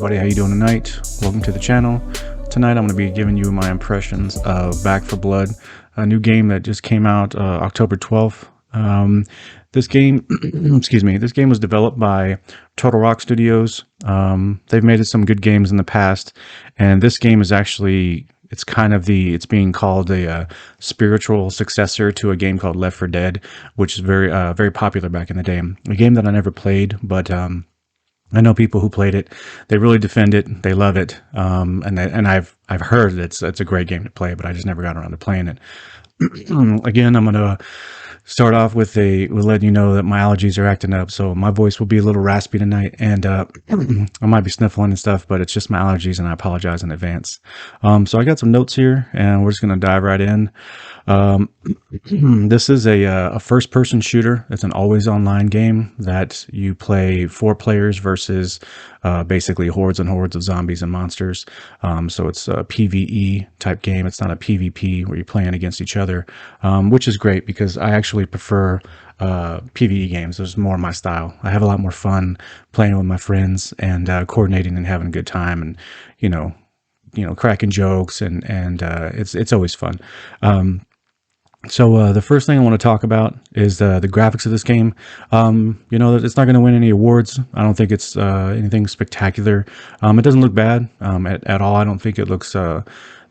everybody, how you doing tonight? Welcome to the channel. Tonight I'm going to be giving you my impressions of Back 4 Blood, a new game that just came out October 12th. This game, excuse me, this game was developed by Turtle Rock Studios. They've made some good games in the past, and this game is actually, it's being called a spiritual successor to a game called Left 4 Dead, which is very popular back in the day. A game that I never played, but I know people who played it. They really defend it. They love it. And I've heard it's a great game to play, but I just never got around to playing it. Again, I'm gonna start off with letting you know that my allergies are acting up, so my voice will be a little raspy tonight, and I might be sniffling and stuff, but it's just my allergies, and I apologize in advance. So I got some notes here, and we're just gonna dive right in. This is a first-person shooter. It's an always online game that you play 4 players versus basically hordes and hordes of zombies and monsters. So it's a PvE type game. It's not a PvP where you're playing against each other, which is great because I actually prefer PvE games. There's more my style. I have a lot more fun playing with my friends and coordinating and having a good time, and you know, cracking jokes, and it's always fun. So the first thing I want to talk about is the graphics of this game. It's not going to win any awards. I don't think it's anything spectacular. It doesn't look bad at all. I don't think it looks, the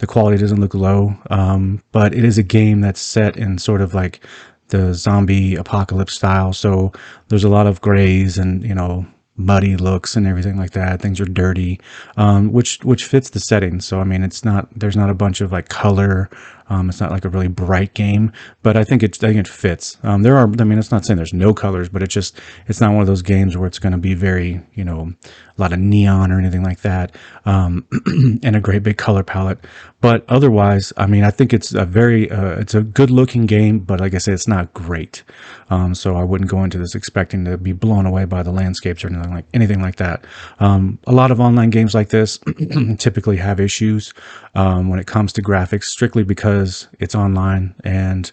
quality doesn't look low, but it is a game that's set in sort of like the zombie apocalypse style. So there's a lot of grays and, muddy looks and everything like that. Things are dirty, which fits the setting. So, I mean, there's not a bunch of like color. It's not like a really bright game, but I think it fits. It's not saying there's no colors, but it's not one of those games where it's going to be very, a lot of neon or anything like that, and a great big color palette. But otherwise, I mean, I think it's it's a good looking game, but like I said, it's not great. So I wouldn't go into this expecting to be blown away by the landscapes or anything like that. A lot of online games like this typically have issues when it comes to graphics, strictly because it's online and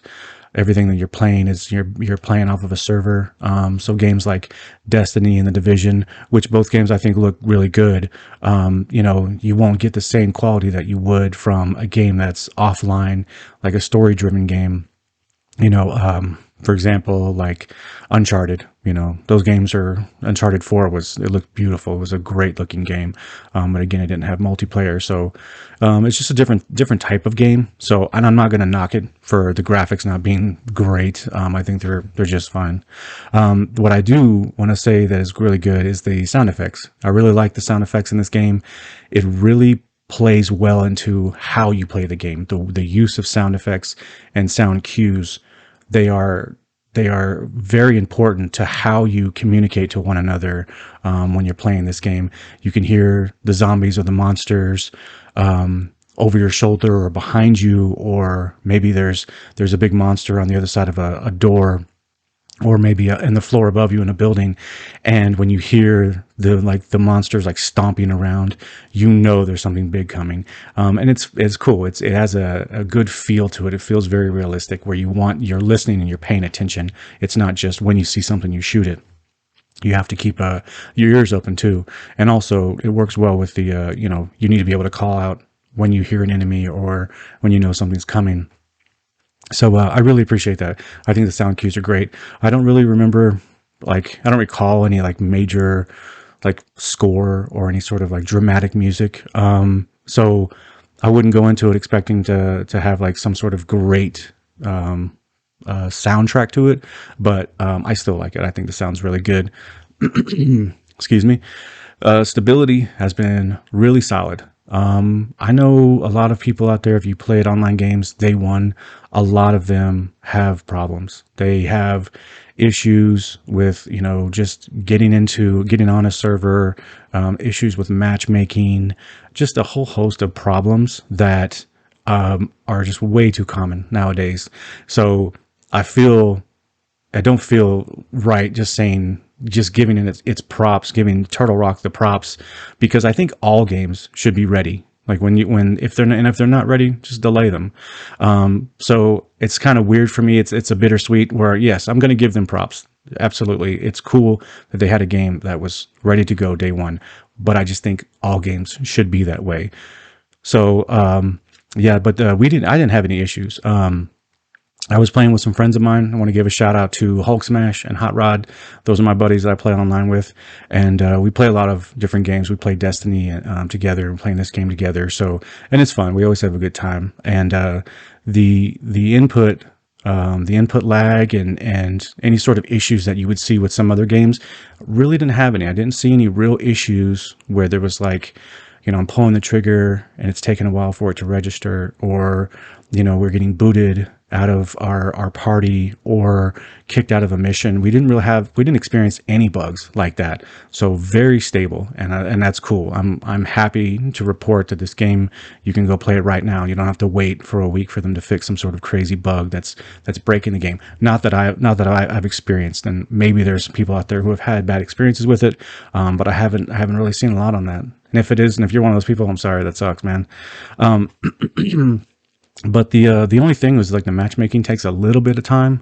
everything that you're playing is you're playing off of a server. So games like Destiny and The Division, which both games I think look really good, you won't get the same quality that you would from a game that's offline, like a story-driven game. For example, like Uncharted, those games Uncharted 4 it looked beautiful. It was a great looking game. But again, it didn't have multiplayer. So, it's just a different type of game. So, and I'm not going to knock it for the graphics not being great. I think they're just fine. What I do want to say that is really good is the sound effects. I really like the sound effects in this game. It really plays well into how you play the game. The use of sound effects and sound cues, they are very important to how you communicate to one another when you're playing this game. You can hear the zombies or the monsters over your shoulder or behind you, or maybe there's a big monster on the other side of a door, or maybe in the floor above you in a building, and when you hear the monsters like stomping around, there's something big coming, and it's cool. It has a good feel to it. It feels very realistic, where you're listening and you're paying attention. It's not just when you see something you shoot it. You have to keep your ears open too, and also it works well with the you need to be able to call out when you hear an enemy or when something's coming. So I really appreciate that. I think the sound cues are great. I don't really remember, I don't recall any major score or any sort of dramatic music. So I wouldn't go into it expecting to have some sort of great soundtrack to it, but I still like it. I think the sound's really good. Excuse me. Stability has been really solid. I know a lot of people out there, if you played online games day one, a lot of them have problems. They have issues with, just getting on a server, issues with matchmaking, just a whole host of problems that are just way too common nowadays. So I don't feel right just giving it its props, giving Turtle Rock the props, because I think all games should be ready. If they're not ready, just delay them. So it's kind of weird for me. It's a bittersweet where, yes, I'm going to give them props. Absolutely. It's cool that they had a game that was ready to go day one, but I just think all games should be that way. So yeah, but I didn't have any issues. I was playing with some friends of mine. I want to give a shout out to Hulk Smash and Hot Rod. Those are my buddies that I play online with, and we play a lot of different games. We play Destiny together, and playing this game together. So, and it's fun. We always have a good time. And the input, the input lag, and any sort of issues that you would see with some other games, really didn't have any. I didn't see any real issues where there was like, I'm pulling the trigger and it's taking a while for it to register, or, we're getting booted out of our party or kicked out of a mission. We didn't experience any bugs like that. So very stable, and that's cool. I'm happy to report that this game, you can go play it right now. You don't have to wait for a week for them to fix some sort of crazy bug that's breaking the game. Not that I've experienced, and maybe there's people out there who have had bad experiences with it, but I haven't really seen a lot on that. And if it is, and if you're one of those people, I'm sorry, that sucks, man. But the only thing was like the matchmaking takes a little bit of time.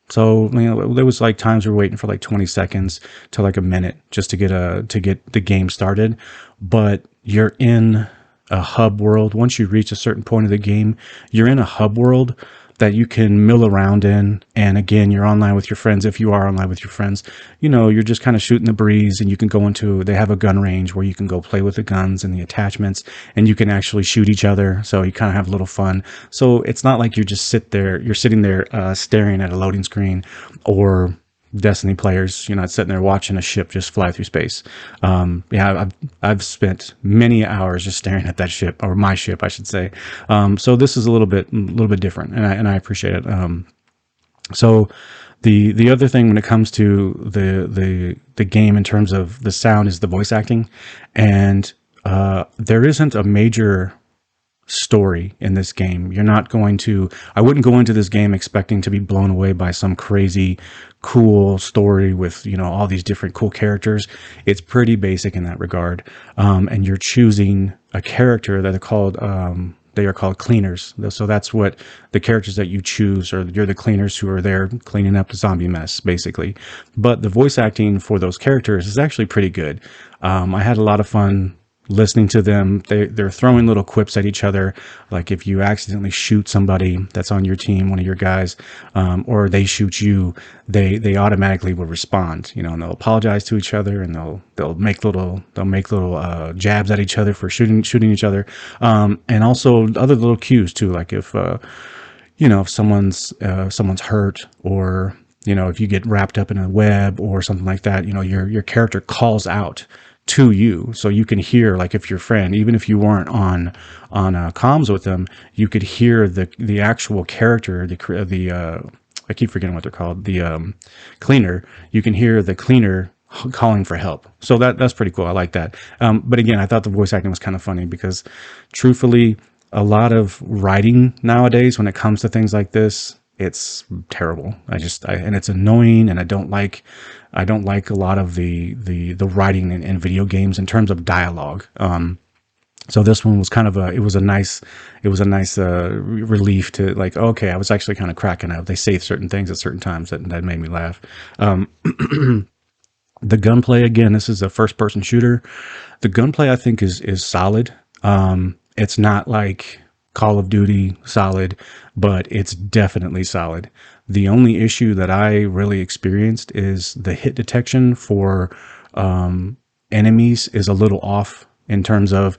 So there was like times we were waiting for like 20 seconds to like a minute just to get the game started. But you're in a hub world. Once you reach a certain point of the game, you're in a hub world that you can mill around in. And again, you're online with your friends. If you are online with your friends, you're just kind of shooting the breeze, and you can go they have a gun range where you can go play with the guns and the attachments, and you can actually shoot each other. So you kind of have a little fun. So it's not like you're sitting there staring at a loading screen, or Destiny players, sitting there watching a ship just fly through space. Yeah, I've spent many hours just staring at that ship, or my ship, I should say. So this is a little bit different, and I appreciate it. So the other thing when it comes to the game in terms of the sound is the voice acting, and there isn't a major story in this game. I wouldn't go into this game expecting to be blown away by some crazy cool story with, all these different cool characters. It's pretty basic in that regard. And you're choosing a character that they are called cleaners. So that's what the characters that you choose, or you're the cleaners who are there cleaning up the zombie mess, basically. But the voice acting for those characters is actually pretty good. I had a lot of fun listening to them. They're throwing little quips at each other, like if you accidentally shoot somebody that's on your team, one of your guys, or they shoot you, they automatically will respond, and they'll apologize to each other, and they'll make little jabs at each other for shooting each other, and also other little cues too, like if if someone's hurt, or if you get wrapped up in a web or something like that, your character calls out to you, so you can hear, like if your friend, even if you weren't on comms with them, you could hear the actual character, I keep forgetting what they're called, the cleaner. You can hear the cleaner calling for help. So that's pretty cool. I like that. But again, I thought the voice acting was kind of funny, because truthfully, a lot of writing nowadays when it comes to things like this, it's terrible. And it's annoying, and I don't like a lot of the writing in video games in terms of dialogue. So this one was kind of a nice relief to, like, okay, I was actually kind of cracking up. They say certain things at certain times that made me laugh. The gunplay, again, this is a first person shooter. The gunplay, I think, is solid. It's not like Call of Duty solid, but it's definitely solid. The only issue that I really experienced is the hit detection for enemies is a little off, in terms of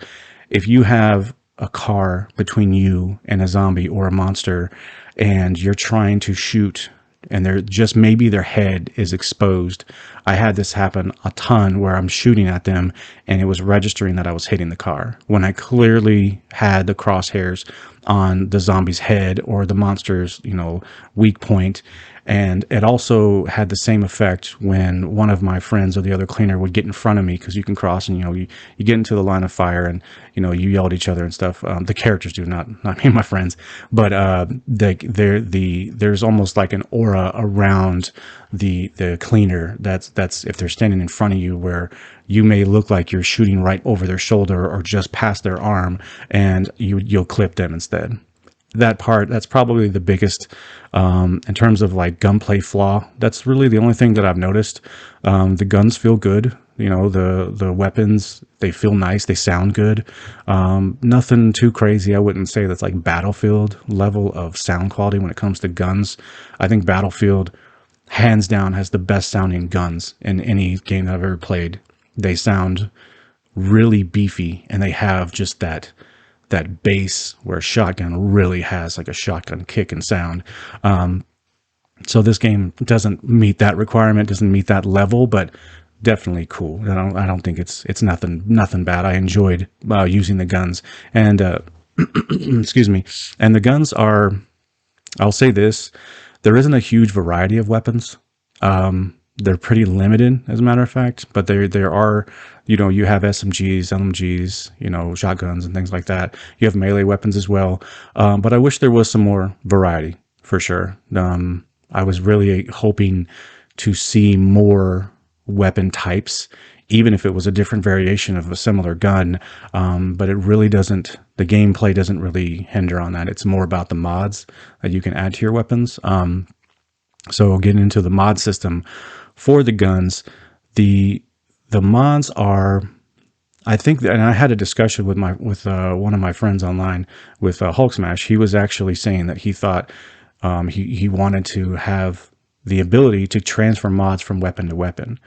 if you have a car between you and a zombie or a monster, and you're trying to shoot, and maybe their head is exposed. I had this happen a ton, where I'm shooting at them and it was registering that I was hitting the car, when I clearly had the crosshairs on the zombie's head or the monster's, weak point. And it also had the same effect when one of my friends or the other cleaner would get in front of me, because you can cross, and you get into the line of fire, and you yell at each other and stuff. The characters do, not me and my friends, but there's almost like an aura around the cleaner that's if they're standing in front of you, where you may look like you're shooting right over their shoulder or just past their arm, and you'll clip them instead. that part, that's probably the biggest, in terms of like gunplay flaw. That's really the only thing that I've noticed. The guns feel good. You know, the weapons, they feel nice. They sound good. Nothing too crazy. I wouldn't say that's like Battlefield level of sound quality when it comes to guns. I think Battlefield, hands down, has the best sounding guns in any game that I've ever played. They sound really beefy, and they have just that bass where a shotgun really has like a shotgun kick and sound. So this game doesn't meet that requirement, doesn't meet that level, but definitely cool. I don't think it's nothing bad. I enjoyed using the guns, and excuse me. And the guns are, I'll say this, there isn't a huge variety of weapons. They're pretty limited, as a matter of fact, but there are, you know, you have SMGs, LMGs, you know, shotguns and things like that. You have melee weapons as well. But I wish there was some more variety for sure. I was really hoping to see more weapon types, even if it was a different variation of a similar gun. But it really doesn't, the gameplay doesn't really hinder on that. It's more about the mods that you can add to your weapons. So getting into the mod system for the guns, the mods are, I think, and I had a discussion with one of my friends online with Hulk Smash. He was actually saying that he thought he wanted to have the ability to transfer mods from weapon to weapon.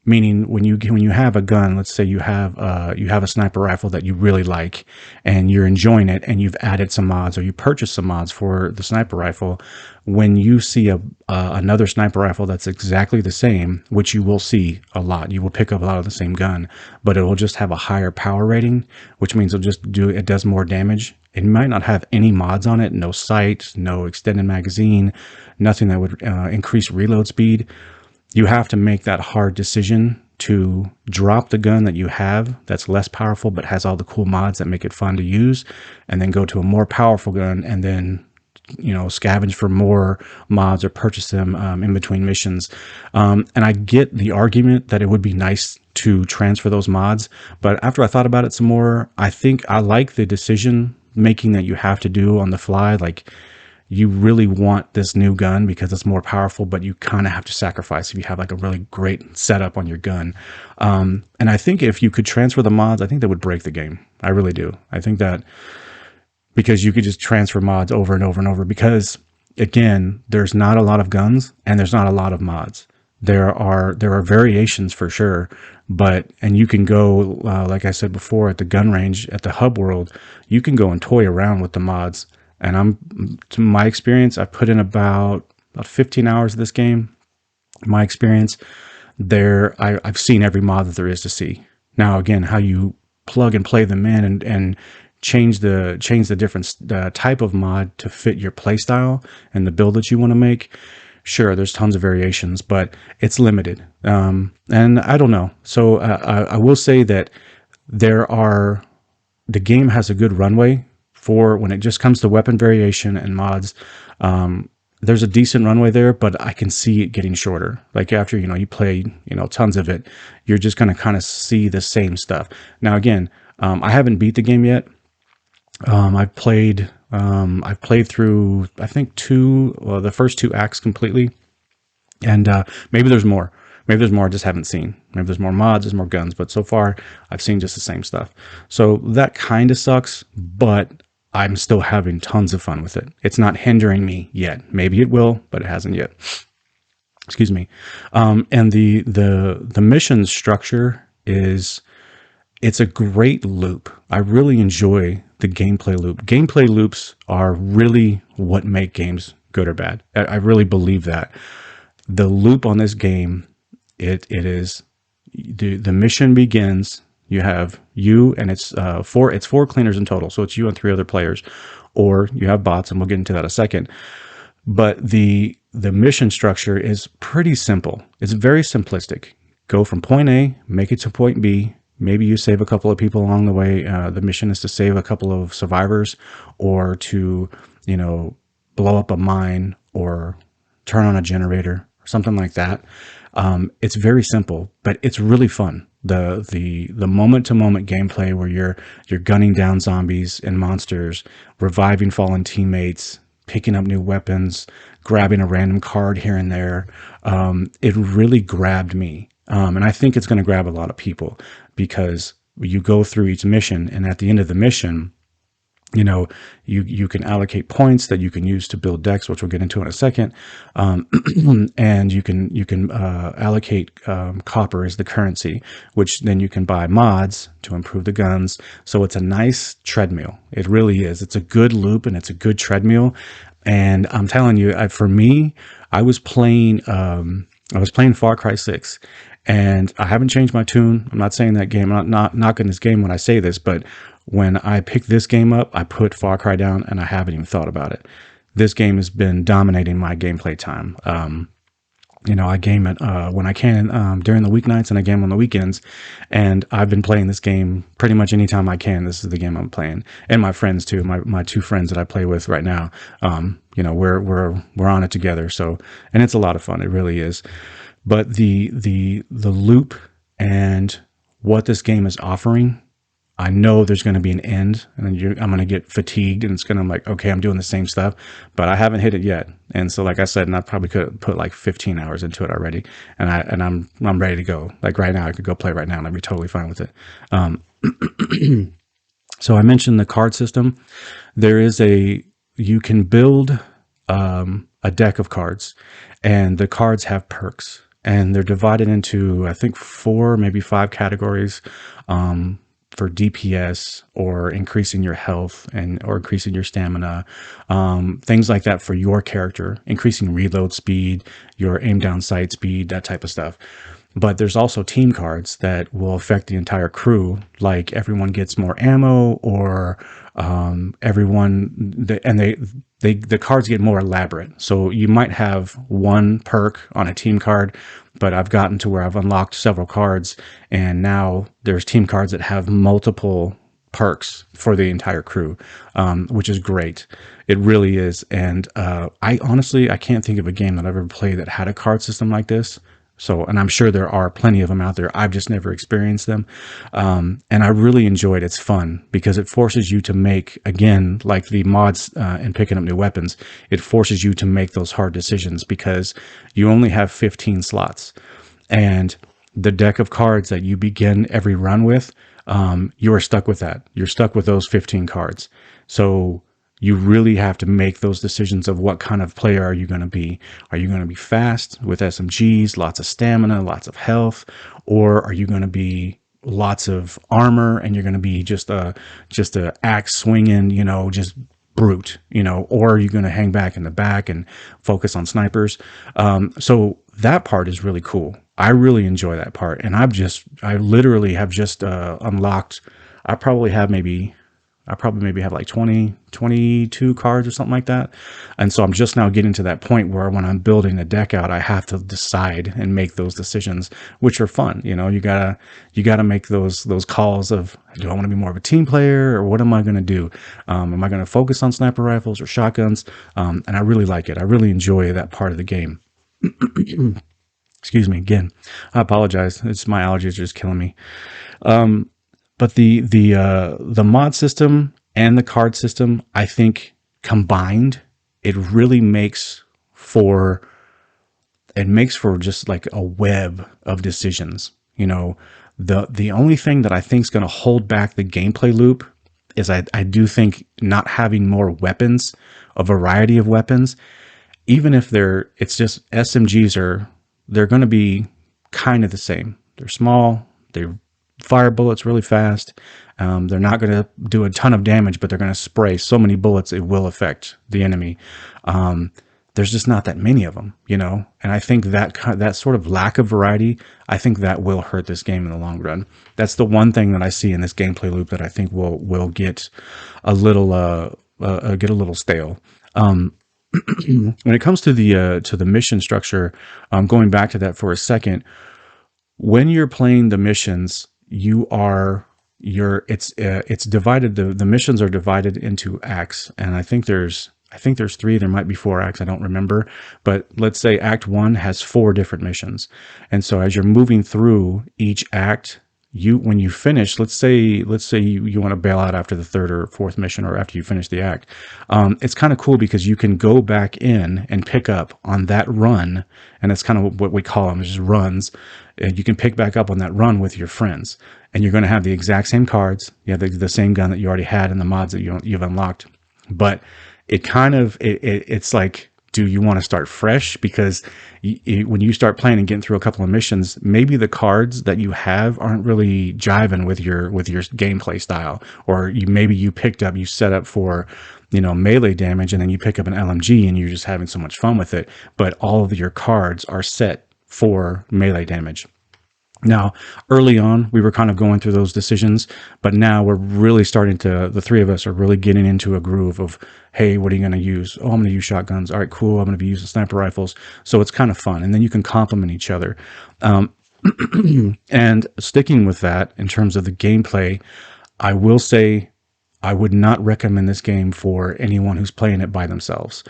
Meaning when you have a gun, let's say you have a sniper rifle that you really like and you're enjoying it, and you've added some mods or you purchased some mods for the sniper rifle. When you see another sniper rifle that's exactly the same, which you will see a lot, you will pick up a lot of the same gun, but it will just have a higher power rating, which means it does more damage. It might not have any mods on it, no sight, no extended magazine, nothing that would increase reload speed. You have to make that hard decision to drop the gun that you have that's less powerful but has all the cool mods that make it fun to use, and then go to a more powerful gun, and then, you know, scavenge for more mods or purchase them in between missions. And I get the argument that it would be nice to transfer those mods, but after I thought about it some more, I think I like the decision making that you have to do on the fly. Like, you really want this new gun because it's more powerful, but you kind of have to sacrifice if you have like a really great setup on your gun. And I think if you could transfer the mods, I think that would break the game. I really do. I think that, because you could just transfer mods over and over and over, because again, there's not a lot of guns and there's not a lot of mods. There are variations for sure, and you can go, like I said before, at the gun range, at the hub world, you can go and toy around with the mods. And to my experience, I've put in about 15 hours of this game. My experience there, I've seen every mod that there is to see. Now, again, how you plug and play them in and change the different type of mod to fit your playstyle and the build that you want to make. Sure, there's tons of variations, but it's limited. And I don't know. So I will say that the game has a good runway for when it just comes to weapon variation and mods. There's a decent runway there, but I can see it getting shorter. Like after, you play, tons of it, you're just going to kind of see the same stuff. Now, again, I haven't beat the game yet. I've played through, I think the first two acts completely. And maybe there's more. Maybe there's more I just haven't seen. Maybe there's more mods, there's more guns, but so far I've seen just the same stuff. So that kind of sucks, but I'm still having tons of fun with it. It's not hindering me yet. Maybe it will, but it hasn't yet. Excuse me. And the mission structure it's a great loop. I really enjoy the gameplay loop. Gameplay loops are really what make games good or bad. I really believe that. The loop on this game, it is the mission begins. You have you, and it's four cleaners in total. So it's you and 3 other players, or you have bots, and we'll get into that in a second. But the mission structure is pretty simple. It's very simplistic. Go from point A, make it to point B. Maybe you save a couple of people along the way. The mission is to save a couple of survivors, or to, blow up a mine, or turn on a generator, or something like that. It's very simple, but it's really fun. the moment to moment gameplay where you're gunning down zombies and monsters, reviving fallen teammates, picking up new weapons, grabbing a random card here and there. It really grabbed me. And I think it's going to grab a lot of people because you go through each mission, and at the end of the mission, you know, you can allocate points that you can use to build decks, which we'll get into in a second. And you can allocate copper as the currency, which then you can buy mods to improve the guns. So it's a nice treadmill. It really is. It's a good loop and it's a good treadmill. And I'm telling you, for me, I was playing Far Cry 6, and I haven't changed my tune. I'm not saying that game, I'm not knocking this game when I say this, but when I picked this game up, I put Far Cry down and I haven't even thought about it. This game has been dominating my gameplay time. I game it when I can during the weeknights, and I game on the weekends. And I've been playing this game pretty much anytime I can. This is the game I'm playing, and my friends too. My two friends that I play with right now. We're on it together. So, and it's a lot of fun. It really is. But the loop and what this game is offering, I know there's going to be an end, and I'm going to get fatigued, and it's going to, I'm like, okay, I'm doing the same stuff, but I haven't hit it yet. And so, like I said, and I probably could put like 15 hours into it already, and I'm ready to go. Like right now, I could go play right now, and I'd be totally fine with it. So I mentioned the card system. You can build a deck of cards, and the cards have perks, and they're divided into, I think, 4, maybe 5 categories. For DPS or increasing your health or increasing your stamina, things like that for your character, increasing reload speed, your aim down sight speed, that type of stuff. But there's also team cards that will affect the entire crew, like everyone gets more ammo, or the cards get more elaborate. So you might have one perk on a team card, but I've gotten to where I've unlocked several cards, and now there's team cards that have multiple perks for the entire crew, which is great. It really is. And I can't think of a game that I've ever played that had a card system like this. So, and I'm sure there are plenty of them out there. I've just never experienced them. And I really enjoy it. It's fun because it forces you to make, again, like the mods and picking up new weapons, it forces you to make those hard decisions because you only have 15 slots. And the deck of cards that you begin every run with, you are stuck with that. You're stuck with those 15 cards. So you really have to make those decisions of what kind of player are you going to be. Are you going to be fast with SMGs, lots of stamina, lots of health, or are you going to be lots of armor and you're going to be just a axe swinging, just brute, or are you going to hang back in the back and focus on snipers? So that part is really cool. I really enjoy that part, and I literally have just unlocked. I probably maybe have like 22 cards or something like that. And so I'm just now getting to that point where when I'm building the deck out, I have to decide and make those decisions, which are fun. You gotta make those calls of, do I want to be more of a team player, or what am I going to do? Am I going to focus on sniper rifles or shotguns? And I really like it. I really enjoy that part of the game. Excuse me. Again, I apologize. It's my allergies are just killing me. But the mod system and the card system, I think combined, it really makes for just like a web of decisions. The only thing that I think is going to hold back the gameplay loop is I do think not having more weapons, a variety of weapons, even if it's just SMGs they're going to be kind of the same. They're small. They fire bullets really fast. They're not going to do a ton of damage, but they're going to spray so many bullets it will affect the enemy. There's just not that many of them, and I think that sort of lack of variety, I think that will hurt this game in the long run. That's the one thing that I see in this gameplay loop that I think will get a little stale. When it comes to the mission structure, going back to that for a second, when you're playing the missions, it's divided. The missions are divided into acts, and I think there's 3. There might be 4 acts. I don't remember, but let's say Act 1 has 4 different missions, and so as you're moving through each act, you, when you finish, let's say you want to bail out after the third or fourth mission, or after you finish the act. It's kind of cool because you can go back in and pick up on that run, and that's kind of what we call them, just runs. And you can pick back up on that run with your friends, and you're going to have the exact same cards. You have the same gun that you already had in the mods that you've unlocked. But it kind of it's like, do you want to start fresh? Because when you start playing and getting through a couple of missions, maybe the cards that you have aren't really jiving with your gameplay style, or maybe you picked up, you set up for, melee damage, and then you pick up an LMG and you're just having so much fun with it, but all of your cards are set for melee damage. Now, early on, we were kind of going through those decisions, but now we're really starting to, the three of us are really getting into a groove of, hey, what are you going to use? Oh, I'm going to use shotguns. All right, cool. I'm going to be using sniper rifles. So it's kind of fun. And then you can complement each other. And sticking with that in terms of the gameplay, I will say I would not recommend this game for anyone who's playing it by themselves.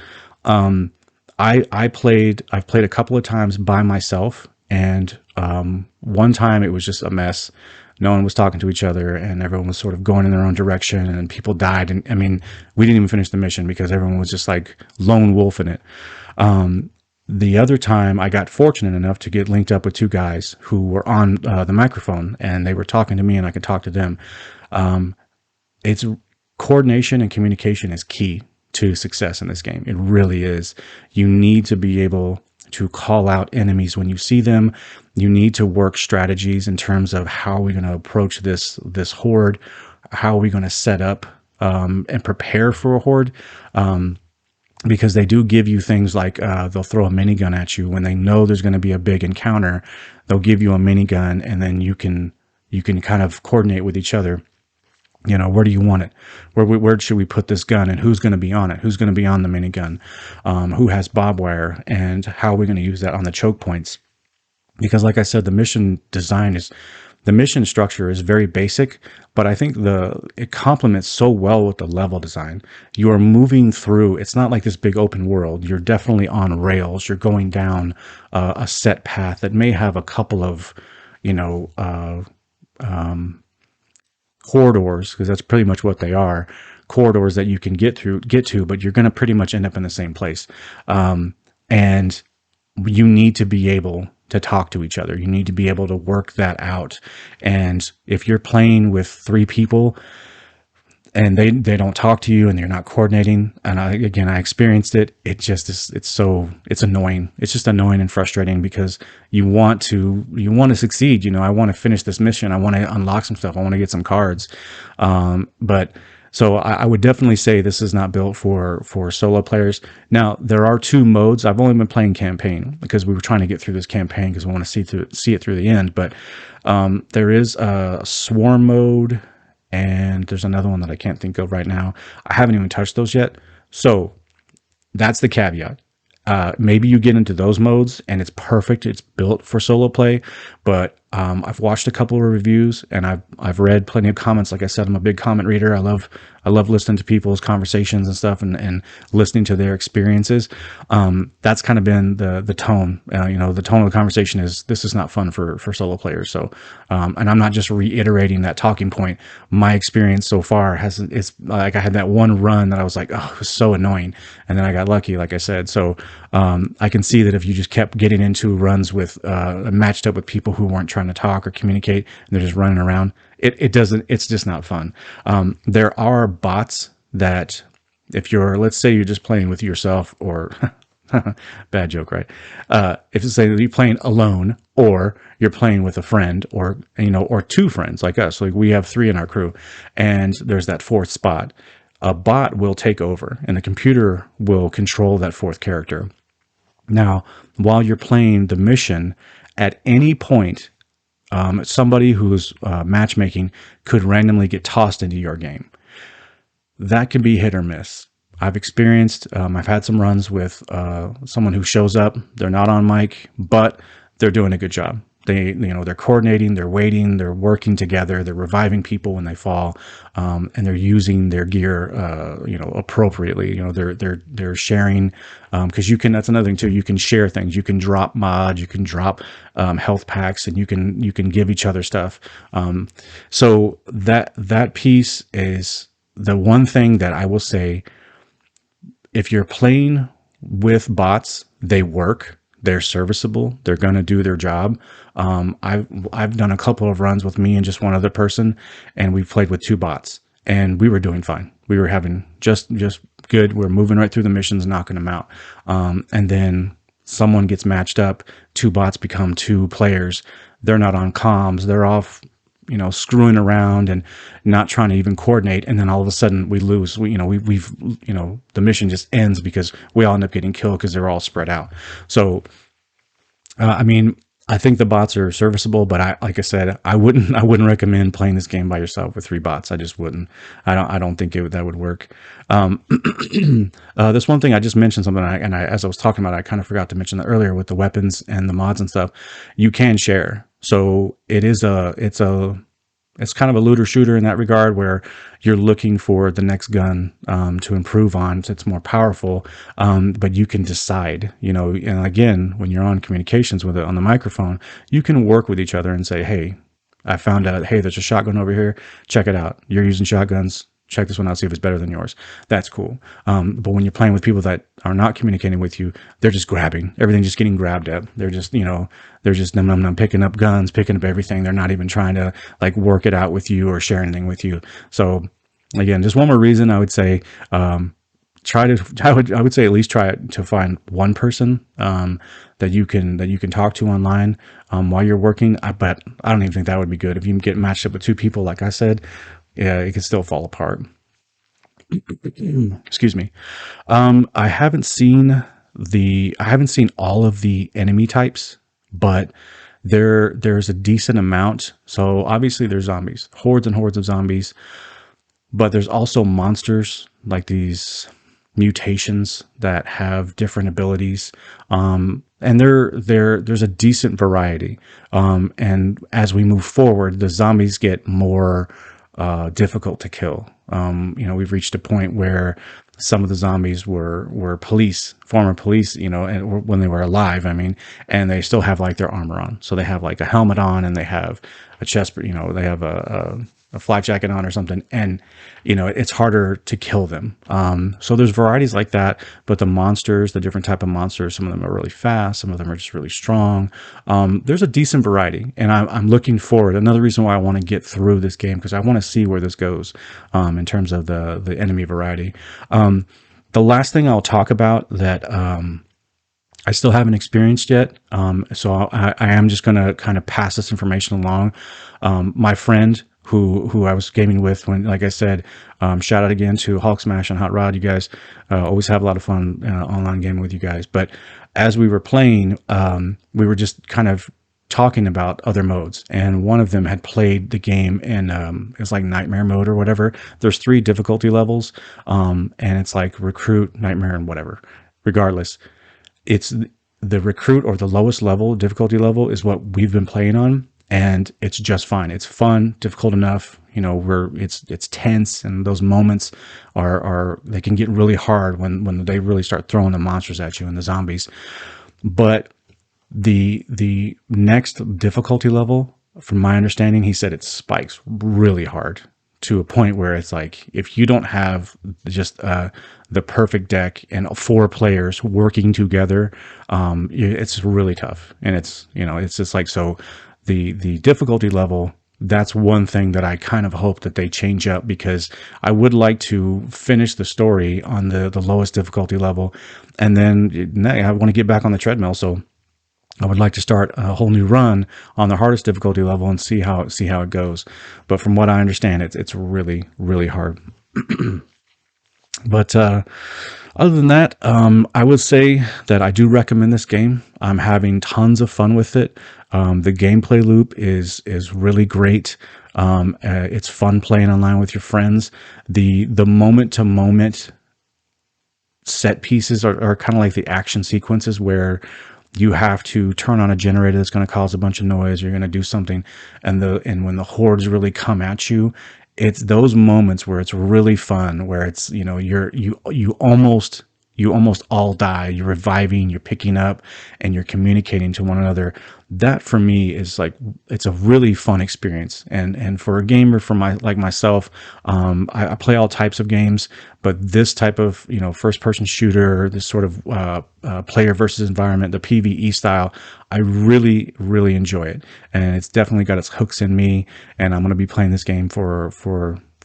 I've played a couple of times by myself, and one time it was just a mess. No one was talking to each other, and everyone was sort of going in their own direction, and people died. And I mean, we didn't even finish the mission because everyone was just like lone wolf in it. The other time, I got fortunate enough to get linked up with two guys who were on the microphone, and they were talking to me, and I could talk to them. It's coordination and communication is key to success in this game. It really is. You need to be able to call out enemies when you see them. You need to work strategies in terms of how are we going to approach this horde? How are we going to set up and prepare for a horde? Because they do give you things like they'll throw a minigun at you when they know there's going to be a big encounter. They'll give you a minigun, and then you can kind of coordinate with each other. Where do you want it? Where should we put this gun, and who's going to be on it? Who's going to be on the minigun? Who has barbed wire, and how are we going to use that on the choke points? Because like I said, the mission structure is very basic, but I think it complements so well with the level design. You are moving through, it's not like this big open world. You're definitely on rails. You're going down a set path that may have a couple of, corridors, because that's pretty much what they are, corridors that you can get to, but you're going to pretty much end up in the same place. And you need to be able to talk to each other. You need to be able to work that out. And if you're playing with three people and they don't talk to you and you're not coordinating, and I experienced it. It just is, it's annoying. It's just annoying and frustrating because you want to succeed. I want to finish this mission. I want to unlock some stuff. I want to get some cards. But so I would definitely say this is not built for solo players. Now, there are two modes. I've only been playing campaign because we were trying to get through this campaign because we want to see it through the end. But there is a swarm mode, and there's another one that I can't think of right now. I haven't even touched those yet. So that's the caveat. Maybe you get into those modes and it's perfect. It's built for solo play, but I've watched a couple of reviews and I've read plenty of comments. Like I said, I'm a big comment reader. I love listening to people's conversations and stuff, and listening to their experiences. That's kind of been the tone. The tone of the conversation is, this is not fun for solo players. So, and I'm not just reiterating that talking point. My experience so far it's like I had that one run that I was like, oh, it was so annoying, and then I got lucky, like I said. So I can see that if you just kept getting into runs with matched up with people who weren't trying to talk or communicate, and they're just running around, it's just not fun. There are bots that, if let's say you're just playing with yourself, or bad joke, right? If you say that you're playing alone, or you're playing with a friend, or two friends like us, like we have three in our crew, and there's that fourth spot, a bot will take over and the computer will control that fourth character. Now, while you're playing the mission, at any point, somebody who's matchmaking could randomly get tossed into your game. That can be hit or miss. I've experienced, I've had some runs with someone who shows up, they're not on mic, but they're doing a good job. they're coordinating, they're waiting, they're working together, they're reviving people when they fall, and they're using their gear, appropriately. They're sharing, because you can. That's another thing too. You can share things. You can drop mods. You can drop health packs, and you can give each other stuff. So that piece is the one thing that I will say. If you're playing with bots, they work. They're serviceable. They're going to do their job. I've done a couple of runs with me and just one other person, and we played with two bots, and we were doing fine. We were having just good. We're moving right through the missions, knocking them out. And then someone gets matched up. Two bots become two players. They're not on comms. They're off, screwing around and not trying to even coordinate. And then all of a sudden we lose. We've the mission just ends because we all end up getting killed because they're all spread out. So, I mean, I think the bots are serviceable, but like I said, I wouldn't recommend playing this game by yourself with three bots. I just wouldn't. I don't think that would work. This one thing I just mentioned something, as I was talking about, I kind of forgot to mention that earlier with the weapons and the mods and stuff. You can share, so it's kind of a looter shooter in that regard, where you're looking for the next gun to improve on, so it's more powerful. But you can decide, and again, when you're on communications with it on the microphone, you can work with each other and say, hey, I found out, hey, there's a shotgun over here. Check it out. You're using shotguns. Check this one out, see if it's better than yours. That's cool. But when you're playing with people that are not communicating with you, they're just grabbing. Everything's just getting grabbed at. They're just, picking up guns, picking up everything. They're not even trying to work it out with you or share anything with you. So again, just one more reason I would say, I would say at least try to find one person that you can talk to online while you're working. But I don't even think that would be good. If you get matched up with two people, like I said, yeah, it can still fall apart. Excuse me. I haven't seen all of the enemy types, but there's a decent amount. So obviously there's zombies, hordes and hordes of zombies, but there's also monsters like these mutations that have different abilities. And there's a decent variety. And as we move forward, the zombies get more difficult to kill. We've reached a point where some of the zombies were former police, and when they were alive, and they still have their armor on. So they have a helmet on, and they have a chest, they have a flak jacket on or something, and it's harder to kill them. So there's varieties like that, but the different type of monsters, some of them are really fast, some of them are just really strong. There's a decent variety, and I'm looking forward. Another reason why I want to get through this game, because I want to see where this goes in terms of the enemy variety. The last thing I'll talk about that I still haven't experienced yet, so I am just going to kind of pass this information along. My friend who I was gaming with, when, like I said, shout out again to Hulk Smash and Hot Rod. You guys always have a lot of fun online gaming with you guys. But as we were playing, we were just kind of talking about other modes, and one of them had played the game in it's like nightmare mode or whatever. There's 3 difficulty levels, and it's like recruit, nightmare, and whatever. Regardless, it's the recruit, or the lowest level difficulty level, is what we've been playing on. And it's just fine. It's fun, difficult enough. It's tense, and those moments they can get really hard when they really start throwing the monsters at you and the zombies. But the next difficulty level, from my understanding, he said it spikes really hard to a point where it's like, if you don't have just the perfect deck and 4 players working together, it's really tough. And it's just so. The difficulty level, that's one thing that I kind of hope that they change up, because I would like to finish the story on the lowest difficulty level, and then I want to get back on the treadmill. So I would like to start a whole new run on the hardest difficulty level and see how it goes. But from what I understand, it's really, really hard. But other than that, I would say that I do recommend this game. I'm having tons of fun with it. The gameplay loop is really great. It's fun playing online with your friends. The moment to moment set pieces are kind of like the action sequences, where you have to turn on a generator that's going to cause a bunch of noise. You're going to do something, and when the hordes really come at you, it's those moments where it's really fun, where it's, you know, you almost all die. You're reviving, you're picking up, and you're communicating to one another. That for me is like, it's a really fun experience. And for a gamer, for like myself, I play all types of games, but this type of, you know, first person shooter, this sort of player versus environment, the PvE style, I really, really enjoy it. And it's definitely got its hooks in me, and I'm going to be playing this game for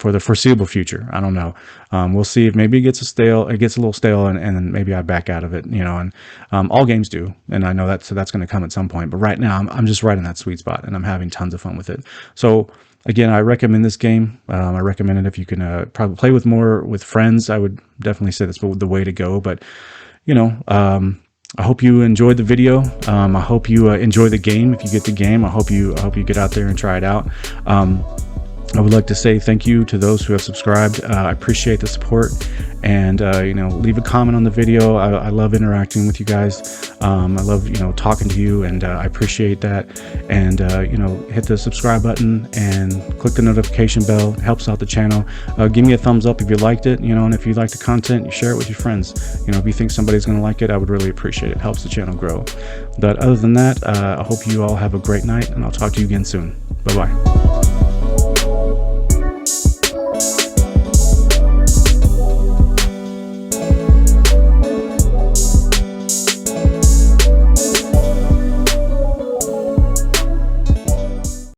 the foreseeable future. I don't know. We'll see if maybe it gets a little stale, and then maybe I back out of it, you know, and all games do. And I know that's going to come at some point, but right now I'm just right in that sweet spot, and I'm having tons of fun with it. So again, I recommend this game. I recommend it if you can probably play with friends. I would definitely say that's the way to go. But, you know, I hope you enjoyed the video. I hope you enjoy the game. If you get the game, I hope you get out there and try it out. I would like to say thank you to those who have subscribed. I appreciate the support, and you know, leave a comment on the video. I love interacting with you guys. I love, you know, talking to you, and I appreciate that. And you know, hit the subscribe button and click the notification bell. It helps out the channel. Give me a thumbs up if you liked it, you know, and if you like the content, you share it with your friends. You know, if you think somebody's going to like it, I would really appreciate it. It helps the channel grow. But other than that, I hope you all have a great night, and I'll talk to you again soon. Bye-bye.